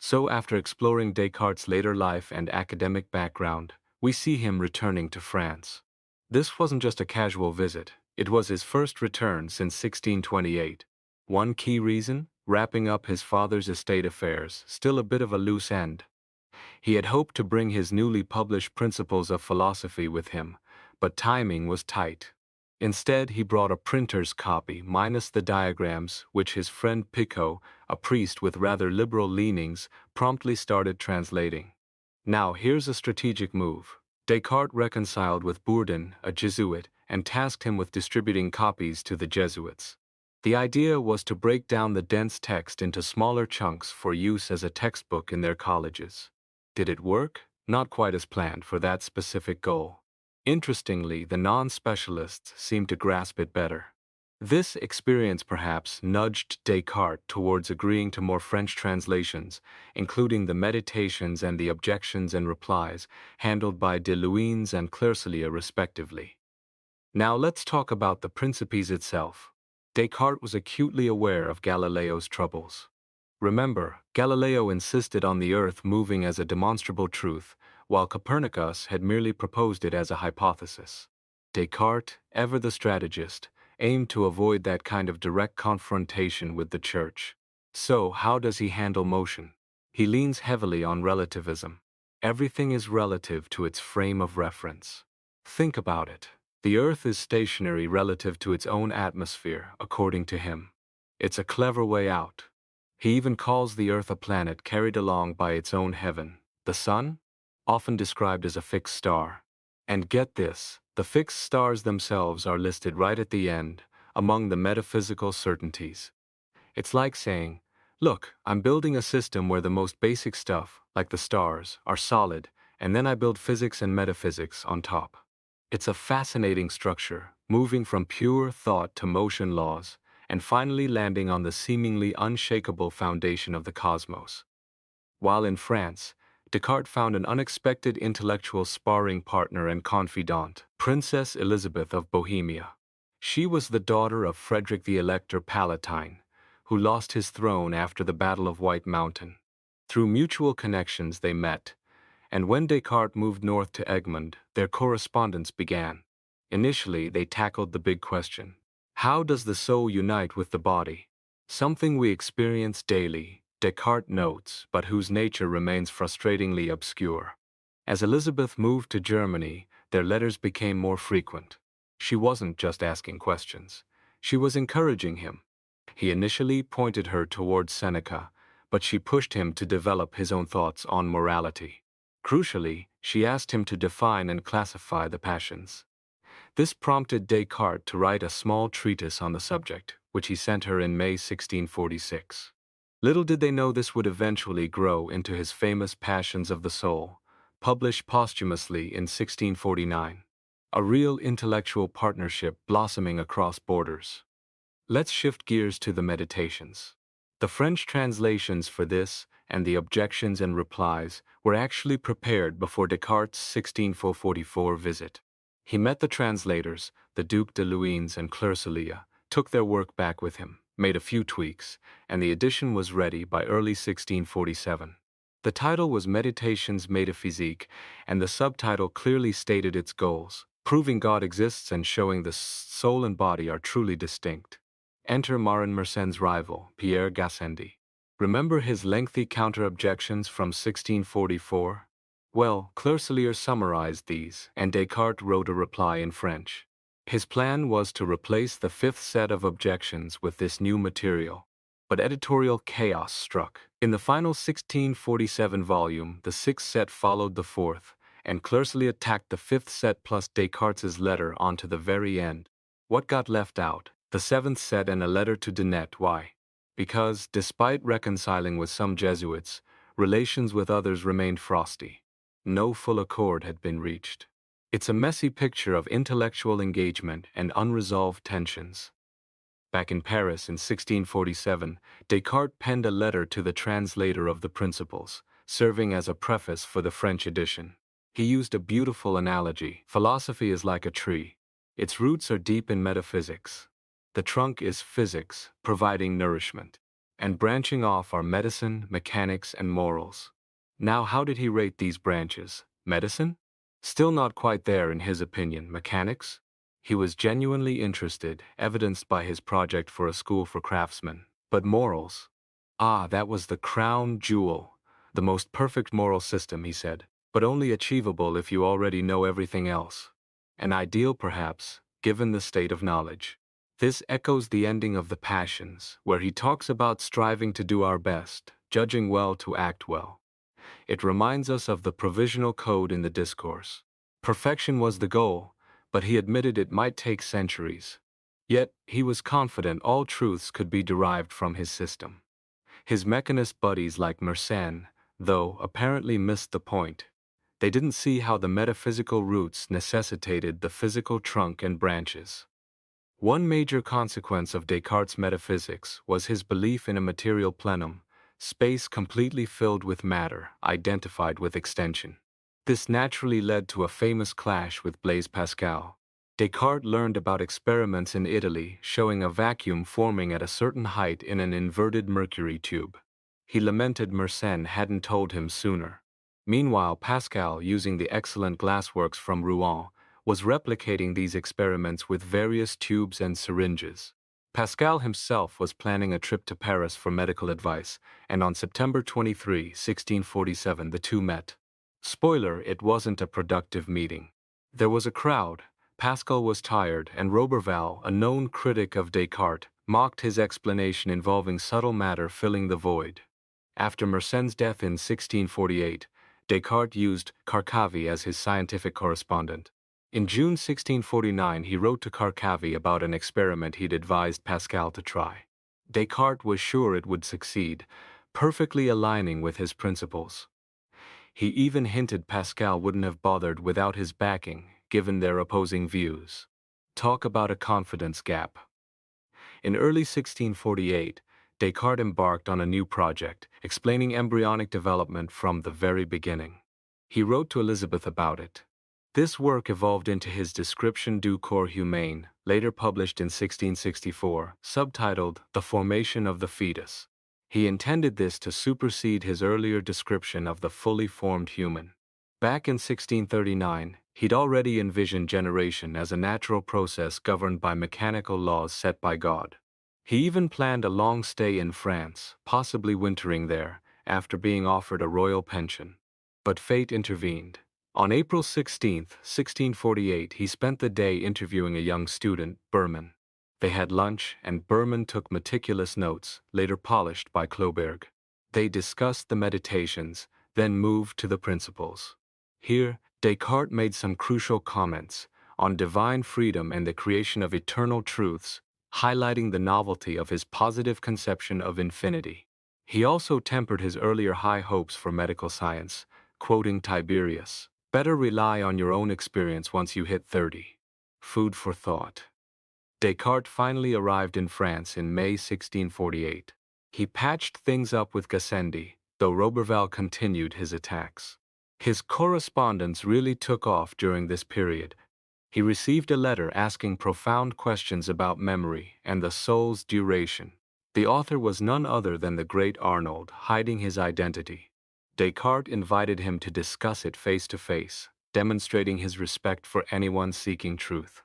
So after exploring Descartes' later life and academic background, we see him returning to France. This wasn't just a casual visit, it was his first return since 1628. One key reason? Wrapping up his father's estate affairs, still a bit of a loose end. He had hoped to bring his newly published Principles of Philosophy with him, but timing was tight. Instead, he brought a printer's copy minus the diagrams, which his friend Picot, a priest with rather liberal leanings, promptly started translating. Now here's a strategic move. Descartes reconciled with Bourdon, a Jesuit, and tasked him with distributing copies to the Jesuits. The idea was to break down the dense text into smaller chunks for use as a textbook in their colleges. Did it work? Not quite as planned for that specific goal. Interestingly, the non-specialists seemed to grasp it better. This experience perhaps nudged Descartes towards agreeing to more French translations, including the Meditations and the Objections and Replies, handled by de Luynes and Claircellier respectively. Now let's talk about the Principes itself. Descartes was acutely aware of Galileo's troubles. Remember, Galileo insisted on the Earth moving as a demonstrable truth, while Copernicus had merely proposed it as a hypothesis. Descartes, ever the strategist, aimed to avoid that kind of direct confrontation with the Church. So, how does he handle motion? He leans heavily on relativism. Everything is relative to its frame of reference. Think about it. The Earth is stationary relative to its own atmosphere, according to him. It's a clever way out. He even calls the Earth a planet carried along by its own heaven. The Sun? Often described as a fixed star. And get this, the fixed stars themselves are listed right at the end, among the metaphysical certainties. It's like saying, look, I'm building a system where the most basic stuff, like the stars, are solid, and then I build physics and metaphysics on top. It's a fascinating structure, moving from pure thought to motion laws, and finally landing on the seemingly unshakable foundation of the cosmos. While in France, Descartes found an unexpected intellectual sparring partner and confidant, Princess Elizabeth of Bohemia. She was the daughter of Frederick the Elector Palatine, who lost his throne after the Battle of White Mountain. Through mutual connections they met, and when Descartes moved north to Egmont, their correspondence began. Initially, they tackled the big question: how does the soul unite with the body? Something we experience daily, Descartes notes, but whose nature remains frustratingly obscure. As Elizabeth moved to Germany, their letters became more frequent. She wasn't just asking questions. She was encouraging him. He initially pointed her towards Seneca, but she pushed him to develop his own thoughts on morality. Crucially, she asked him to define and classify the passions. This prompted Descartes to write a small treatise on the subject, which he sent her in May 1646. Little did they know this would eventually grow into his famous Passions of the Soul, published posthumously in 1649. A real intellectual partnership blossoming across borders. Let's shift gears to the Meditations. The French translations for this, and the Objections and Replies, were actually prepared before Descartes' 1644 visit. He met the translators, the Duc de Luynes and Claircellier, took their work back with him, made a few tweaks, and the edition was ready by early 1647. The title was Meditations Métaphysiques, and the subtitle clearly stated its goals, proving God exists and showing the soul and body are truly distinct. Enter Marin Mersenn's rival, Pierre Gassendi. Remember his lengthy counter-objections from 1644? Well, Claircellier summarized these, and Descartes wrote a reply in French. His plan was to replace the fifth set of objections with this new material. But editorial chaos struck. In the final 1647 volume, the sixth set followed the fourth, and Claircellier tacked the fifth set plus Descartes' letter onto the very end. What got left out? The seventh set and a letter to Denet. Why? Because, despite reconciling with some Jesuits, relations with others remained frosty. No full accord had been reached. It's a messy picture of intellectual engagement and unresolved tensions. Back in Paris in 1647, Descartes penned a letter to the translator of the Principles, serving as a preface for the French edition. He used a beautiful analogy. Philosophy is like a tree. Its roots are deep in metaphysics. The trunk is physics, providing nourishment. And branching off are medicine, mechanics, and morals. Now, how did he rate these branches? Medicine? Still not quite there in his opinion. Mechanics? He was genuinely interested, evidenced by his project for a school for craftsmen. But morals? Ah, that was the crown jewel. The most perfect moral system, he said, but only achievable if you already know everything else. An ideal, perhaps, given the state of knowledge. This echoes the ending of The Passions, where he talks about striving to do our best, judging well to act well. It reminds us of the provisional code in the discourse. Perfection was the goal, but he admitted it might take centuries. Yet, he was confident all truths could be derived from his system. His mechanist buddies like Mersenne, though, apparently missed the point. They didn't see how the metaphysical roots necessitated the physical trunk and branches. One major consequence of Descartes' metaphysics was his belief in a material plenum, space completely filled with matter, identified with extension. This naturally led to a famous clash with Blaise Pascal. Descartes learned about experiments in Italy showing a vacuum forming at a certain height in an inverted mercury tube. He lamented Mersenne hadn't told him sooner. Meanwhile, Pascal, using the excellent glassworks from Rouen, was replicating these experiments with various tubes and syringes. Pascal himself was planning a trip to Paris for medical advice, and on September 23, 1647, the two met. Spoiler, it wasn't a productive meeting. There was a crowd, Pascal was tired, and Roberval, a known critic of Descartes, mocked his explanation involving subtle matter filling the void. After Mersenne's death in 1648, Descartes used Carcavy as his scientific correspondent. In June 1649, he wrote to Carcavy about an experiment he'd advised Pascal to try. Descartes was sure it would succeed, perfectly aligning with his principles. He even hinted Pascal wouldn't have bothered without his backing, given their opposing views. Talk about a confidence gap. In early 1648, Descartes embarked on a new project, explaining embryonic development from the very beginning. He wrote to Elizabeth about it. This work evolved into his Description du Corps Humain, later published in 1664, subtitled The Formation of the Fetus. He intended this to supersede his earlier description of the fully formed human. Back in 1639, he'd already envisioned generation as a natural process governed by mechanical laws set by God. He even planned a long stay in France, possibly wintering there, after being offered a royal pension. But fate intervened. On April 16, 1648, he spent the day interviewing a young student, Berman. They had lunch, and Berman took meticulous notes, later polished by Cloberg. They discussed the meditations, then moved to the principles. Here, Descartes made some crucial comments on divine freedom and the creation of eternal truths, highlighting the novelty of his positive conception of infinity. He also tempered his earlier high hopes for medical science, quoting Tiberius, "Better rely on your own experience once you hit 30. Food for thought. Descartes finally arrived in France in May 1648. He patched things up with Gassendi, though Roberval continued his attacks. His correspondence really took off during this period. He received a letter asking profound questions about memory and the soul's duration. The author was none other than the great Arnold, hiding his identity. Descartes invited him to discuss it face to face, demonstrating his respect for anyone seeking truth.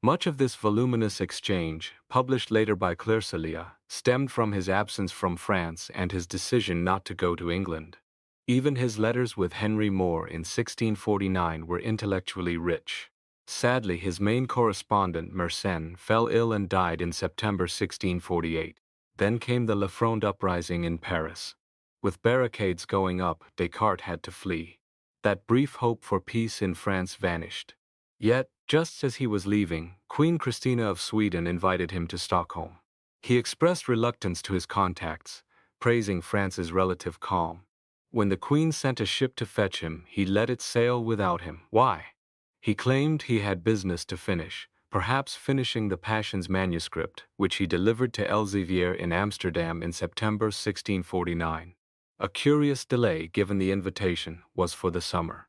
Much of this voluminous exchange, published later by Clercelia, stemmed from his absence from France and his decision not to go to England. Even his letters with Henry More in 1649 were intellectually rich. Sadly, his main correspondent, Mersenne, fell ill and died in September 1648. Then came the La Fronde uprising in Paris. With barricades going up, Descartes had to flee. That brief hope for peace in France vanished. Yet, just as he was leaving, Queen Christina of Sweden invited him to Stockholm. He expressed reluctance to his contacts, praising France's relative calm. When the Queen sent a ship to fetch him, he let it sail without him. Why? He claimed he had business to finish, perhaps finishing the Passions manuscript, which he delivered to Elsevier in Amsterdam in September 1649. A curious delay, given the invitation, was for the summer.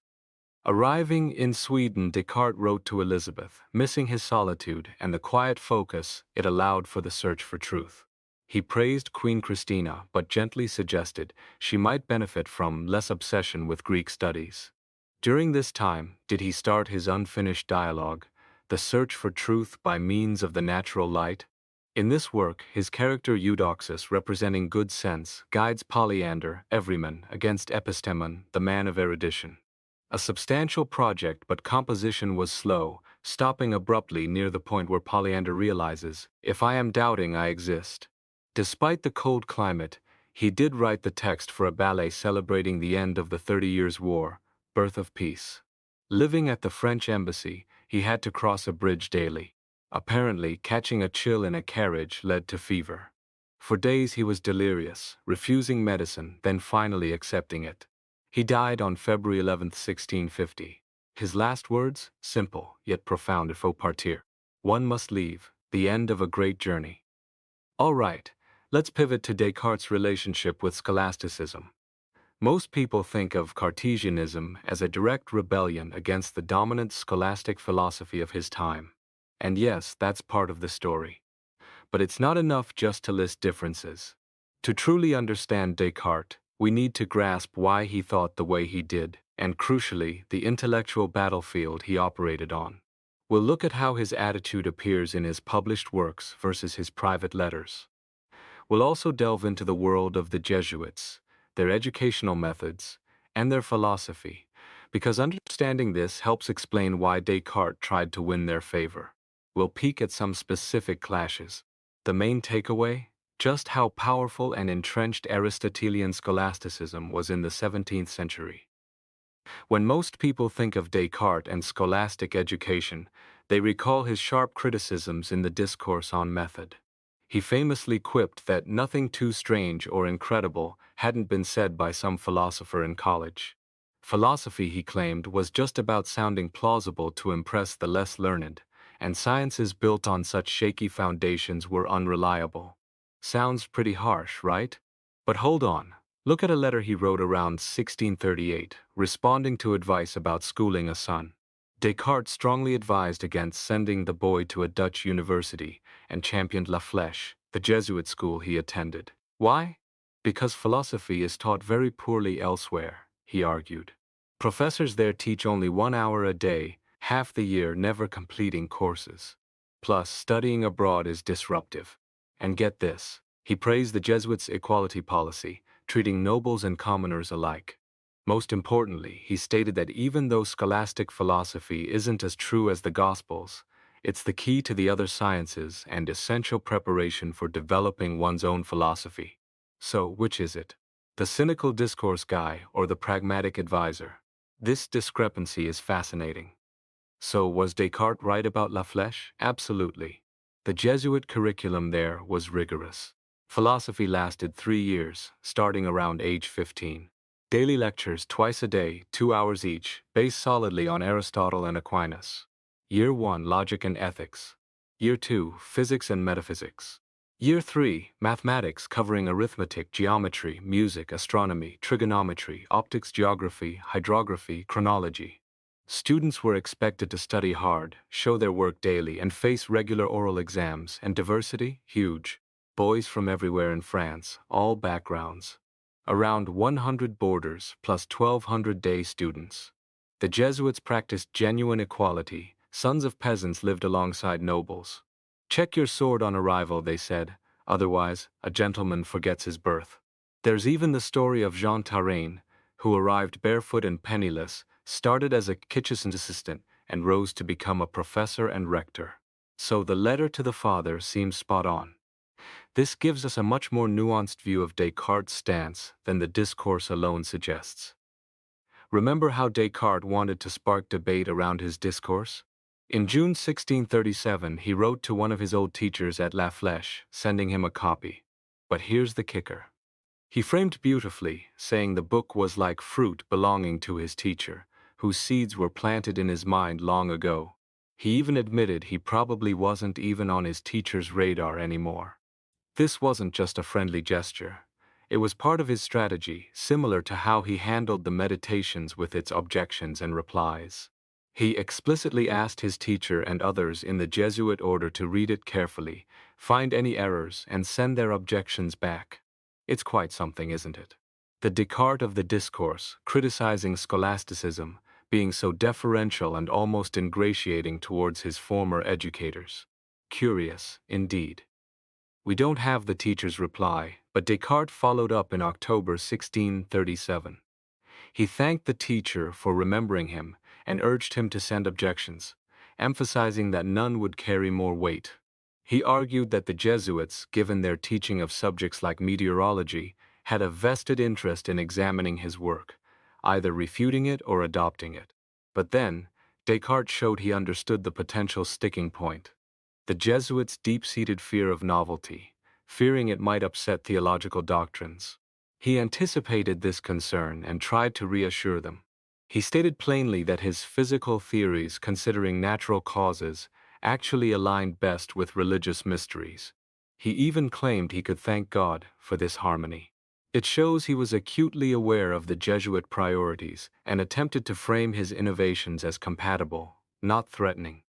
Arriving in Sweden, Descartes wrote to Elizabeth, missing his solitude and the quiet focus it allowed for the search for truth. He praised Queen Christina but gently suggested she might benefit from less obsession with Greek studies. During this time, did he start his unfinished dialogue, The Search for Truth by Means of the Natural Light? In this work, his character Eudoxus, representing good sense, guides Polyander, everyman, against Epistemon, the man of erudition. A substantial project, but composition was slow, stopping abruptly near the point where Polyander realizes, if I am doubting, I exist. Despite the cold climate, he did write the text for a ballet celebrating the end of the 30 Years' War, Birth of Peace. Living at the French embassy, he had to cross a bridge daily. Apparently, catching a chill in a carriage led to fever. For days he was delirious, refusing medicine, then finally accepting it. He died on February 11, 1650. His last words, simple yet profound: il faut partir. One must leave, the end of a great journey. All right, let's pivot to Descartes' relationship with scholasticism. Most people think of Cartesianism as a direct rebellion against the dominant scholastic philosophy of his time. And yes, that's part of the story. But it's not enough just to list differences. To truly understand Descartes, we need to grasp why he thought the way he did, and crucially, the intellectual battlefield he operated on. We'll look at how his attitude appears in his published works versus his private letters. We'll also delve into the world of the Jesuits, their educational methods, and their philosophy, because understanding this helps explain why Descartes tried to win their favor. We'll peek at some specific clashes. The main takeaway? Just how powerful and entrenched Aristotelian scholasticism was in the 17th century. When most people think of Descartes and scholastic education, they recall his sharp criticisms in the Discourse on Method. He famously quipped that nothing too strange or incredible hadn't been said by some philosopher in college. Philosophy, he claimed, was just about sounding plausible to impress the less learned, and sciences built on such shaky foundations were unreliable. Sounds pretty harsh, right? But hold on. Look at a letter he wrote around 1638, responding to advice about schooling a son. Descartes strongly advised against sending the boy to a Dutch university and championed La Flèche, the Jesuit school he attended. Why? Because philosophy is taught very poorly elsewhere, he argued. Professors there teach only 1 hour a day, half the year never completing courses. Plus, studying abroad is disruptive. And get this, he praised the Jesuits' equality policy, treating nobles and commoners alike. Most importantly, he stated that even though scholastic philosophy isn't as true as the Gospels, it's the key to the other sciences and essential preparation for developing one's own philosophy. So, which is it? The cynical discourse guy or the pragmatic advisor? This discrepancy is fascinating. So, was Descartes right about La Flèche? Absolutely. The Jesuit curriculum there was rigorous. Philosophy lasted 3 years, starting around age 15. Daily lectures twice a day, 2 hours each, based solidly on Aristotle and Aquinas. Year 1, Logic and Ethics. Year 2, Physics and Metaphysics. Year 3, Mathematics, covering arithmetic, geometry, music, astronomy, trigonometry, optics, geography, hydrography, chronology. Students were expected to study hard, show their work daily, and face regular oral exams, and diversity? Huge. Boys from everywhere in France, all backgrounds. Around 100 boarders plus 1,200 day students. The Jesuits practiced genuine equality. Sons of peasants lived alongside nobles. Check your sword on arrival, they said, otherwise, a gentleman forgets his birth. There's even the story of Jean Tarraine, who arrived barefoot and penniless, started as a kitchen assistant, and rose to become a professor and rector. So the letter to the father seems spot on. This gives us a much more nuanced view of Descartes' stance than the discourse alone suggests. Remember how Descartes wanted to spark debate around his discourse? In June 1637, he wrote to one of his old teachers at La Flèche, sending him a copy. But here's the kicker. He framed beautifully, saying the book was like fruit belonging to his teacher, whose seeds were planted in his mind long ago. He even admitted he probably wasn't even on his teacher's radar anymore. This wasn't just a friendly gesture. It was part of his strategy, similar to how he handled the Meditations with its objections and replies. He explicitly asked his teacher and others in the Jesuit order to read it carefully, find any errors, and send their objections back. It's quite something, isn't it? The Descartes of the discourse, criticizing scholasticism, being so deferential and almost ingratiating towards his former educators. Curious, indeed. We don't have the teacher's reply, but Descartes followed up in October 1637. He thanked the teacher for remembering him and urged him to send objections, emphasizing that none would carry more weight. He argued that the Jesuits, given their teaching of subjects like meteorology, had a vested interest in examining his work, either refuting it or adopting it. But then, Descartes showed he understood the potential sticking point. The Jesuits' deep-seated fear of novelty, fearing it might upset theological doctrines. He anticipated this concern and tried to reassure them. He stated plainly that his physical theories, considering natural causes, actually aligned best with religious mysteries. He even claimed he could thank God for this harmony. It shows he was acutely aware of the Jesuit priorities and attempted to frame his innovations as compatible, not threatening.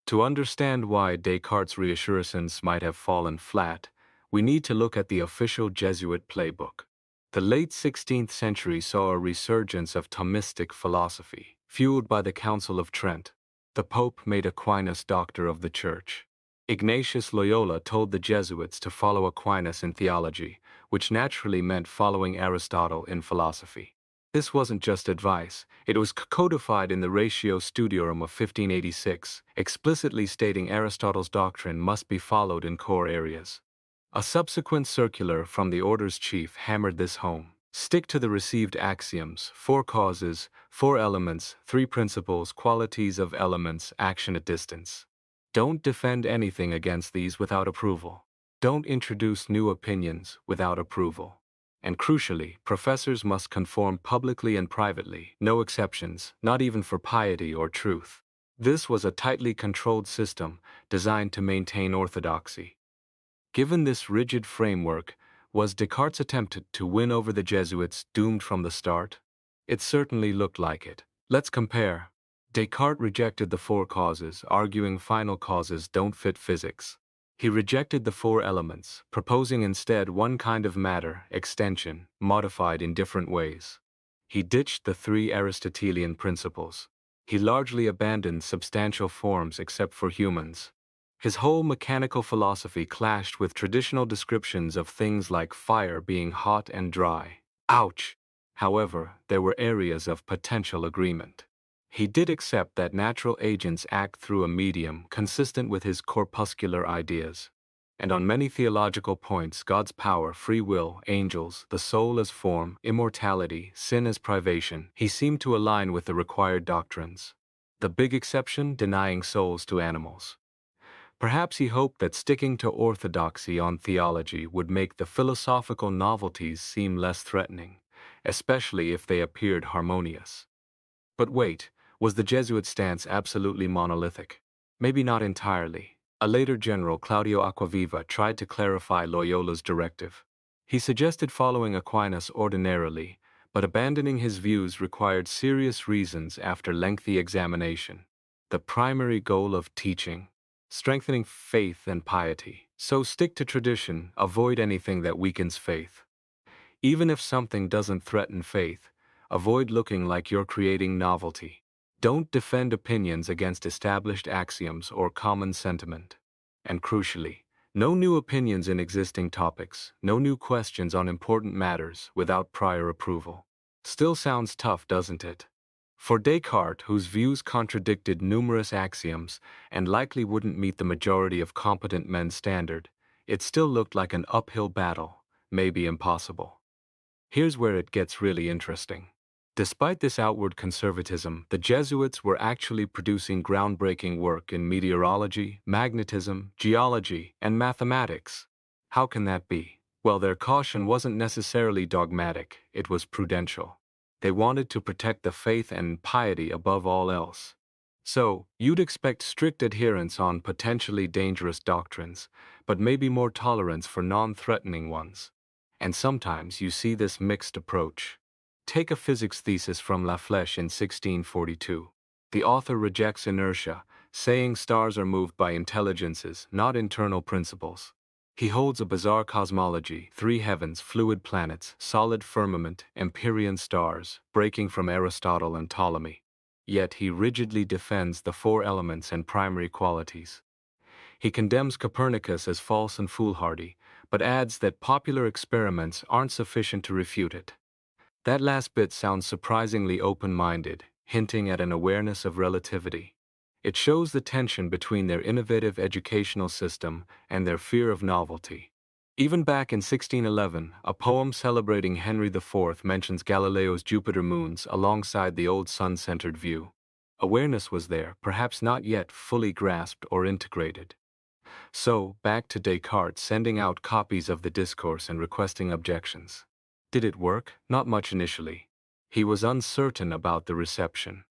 To understand why Descartes' reassurances might have fallen flat, we need to look at the official Jesuit playbook. The late 16th century saw a resurgence of Thomistic philosophy, fueled by the Council of Trent. The Pope made Aquinas doctor of the Church. Ignatius Loyola told the Jesuits to follow Aquinas in theology, which naturally meant following Aristotle in philosophy. This wasn't just advice, it was codified in the Ratio Studiorum of 1586, explicitly stating Aristotle's doctrine must be followed in core areas. A subsequent circular from the order's chief hammered this home. Stick to the received axioms: 4 causes, 4 elements, 3 principles, qualities of elements, action at distance. Don't defend anything against these without approval. Don't introduce new opinions without approval. And crucially, professors must conform publicly and privately, no exceptions, not even for piety or truth. This was a tightly controlled system designed to maintain orthodoxy. Given this rigid framework, was Descartes' attempt to win over the Jesuits doomed from the start? It certainly looked like it. Let's compare. Descartes rejected the 4 causes, arguing final causes don't fit physics. He rejected the 4 elements, proposing instead one kind of matter, extension, modified in different ways. He ditched the 3 Aristotelian principles. He largely abandoned substantial forms except for humans. His whole mechanical philosophy clashed with traditional descriptions of things like fire being hot and dry. Ouch! However, there were areas of potential agreement. He did accept that natural agents act through a medium consistent with his corpuscular ideas. And on many theological points, God's power, free will, angels, the soul as form, immortality, sin as privation, he seemed to align with the required doctrines. The big exception, denying souls to animals. Perhaps he hoped that sticking to orthodoxy on theology would make the philosophical novelties seem less threatening, especially if they appeared harmonious. But wait, was the Jesuit stance absolutely monolithic? Maybe not entirely. A later general, Claudio Acquaviva, tried to clarify Loyola's directive. He suggested following Aquinas ordinarily, but abandoning his views required serious reasons after lengthy examination. The primary goal of teaching: strengthening faith and piety. So stick to tradition, avoid anything that weakens faith. Even if something doesn't threaten faith, avoid looking like you're creating novelty. Don't defend opinions against established axioms or common sentiment. And crucially, no new opinions in existing topics, no new questions on important matters without prior approval. Still sounds tough, doesn't it? For Descartes, whose views contradicted numerous axioms and likely wouldn't meet the majority of competent men's standard, it still looked like an uphill battle, maybe impossible. Here's where it gets really interesting. Despite this outward conservatism, the Jesuits were actually producing groundbreaking work in meteorology, magnetism, geology, and mathematics. How can that be? Well, their caution wasn't necessarily dogmatic, it was prudential. They wanted to protect the faith and piety above all else. So, you'd expect strict adherence on potentially dangerous doctrines, but maybe more tolerance for non-threatening ones. And sometimes you see this mixed approach. Take a physics thesis from La Flèche in 1642. The author rejects inertia, saying stars are moved by intelligences, not internal principles. He holds a bizarre cosmology: three heavens, fluid planets, solid firmament, Empyrean stars, breaking from Aristotle and Ptolemy. Yet he rigidly defends the four elements and primary qualities. He condemns Copernicus as false and foolhardy, but adds that popular experiments aren't sufficient to refute it. That last bit sounds surprisingly open-minded, hinting at an awareness of relativity. It shows the tension between their innovative educational system and their fear of novelty. Even back in 1611, a poem celebrating Henry IV mentions Galileo's Jupiter moons alongside the old sun-centered view. Awareness was there, perhaps not yet fully grasped or integrated. So, back to Descartes sending out copies of the discourse and requesting objections. Did it work? Not much initially. He was uncertain about the reception.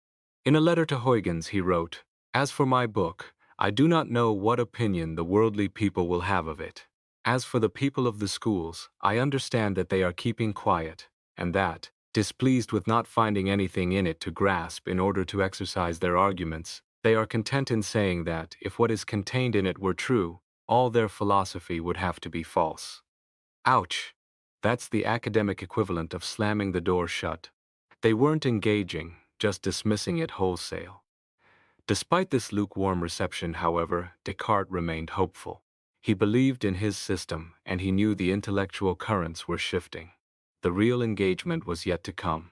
In a letter to Huygens he wrote, "As for my book, I do not know what opinion the worldly people will have of it. As for the people of the schools, I understand that they are keeping quiet, and that, displeased with not finding anything in it to grasp in order to exercise their arguments, they are content in saying that, if what is contained in it were true, all their philosophy would have to be false." Ouch! That's the academic equivalent of slamming the door shut. They weren't engaging, just dismissing it wholesale. Despite this lukewarm reception, however, Descartes remained hopeful. He believed in his system, and he knew the intellectual currents were shifting. The real engagement was yet to come.